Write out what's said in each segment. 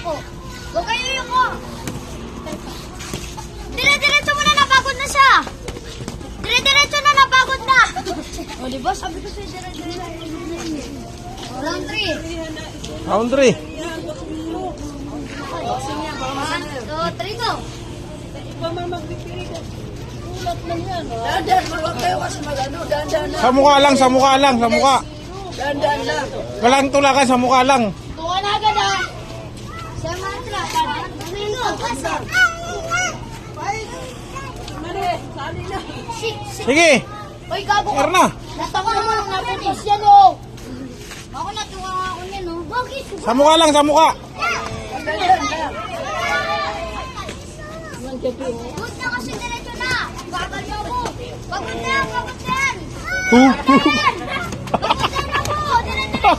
ako. Huwag kayo yung ko. Dire-diretso mo na, napagod na siya. Dire-diretso na, napagod na. O, diba? Sabi ko sa'yo, dire-diretso. Round 3. Round 3. 1, 2, 3, go. Dandan, maluwag kayo kasi mag-ano. Dandan na. Sa mukha lang, sa mukha lang, sa mukha. Dandan lang. Walang tulakan, sa mukha lang. Tuwa na agad ah. Sa mantra, parang Mali, sali na. Sige, Uy, gago ka. sir na. Natawa naman ang naputos yan oh. Ako natuwa ako niyan oh. Bakit? Sa mukha lang, sa mukha. Dandan lang. Huwag na kasi diretso na. Bagal niyo ako. Pagod na, pagod yan. Huh? Pagod yan ako. Diretso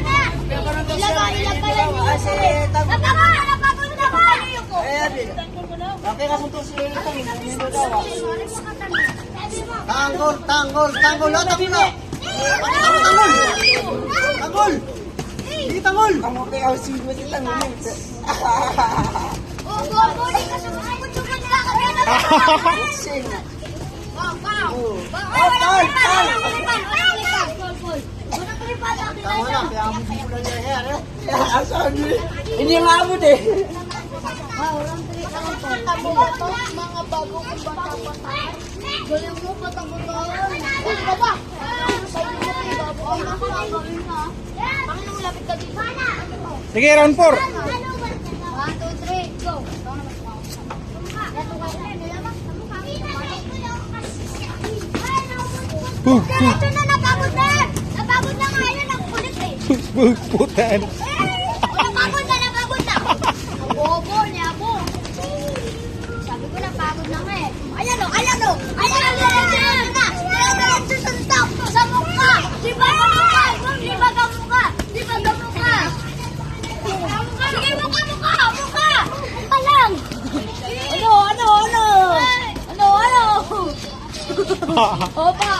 na. Ilag pa yan niyo. Napagod na ba? Okay, kasuntok si Tito daw. Tanggol, tanggol, tanggol. Tanggol na. Tanggol. Sige, tanggol. Ang okay, ako si Tito Tanggol. Oh, buwan-buwan ka sa mga kutsubon nila kami na. Tama na, kaya mo po lang yung hair, eh. Asan yun? Hindi nga abot eh. Mga bago kong bata-bata. Galing mo patang-butaan. Uy, baba! Sabi mo kayo, bago kayo na gagawin na. Panginoong lapit ka dito. Sige, round 4. 1, 2, 3, go! Diretso na, napagod na! Napagod na nga yun, ang kulit eh. Putan. Napagod na, napagod na. Ang bobo niya po. Sabi ko napagod na nga eh. Ayan o, ayan o. Ayan o, diretso na. Diretso sa top, sa mukha. Di ba ka mukha? Di ba ka mukha? Di ba ka mukha? Sige, mukha, mukha, mukha. Mukha lang. Ano? Opa.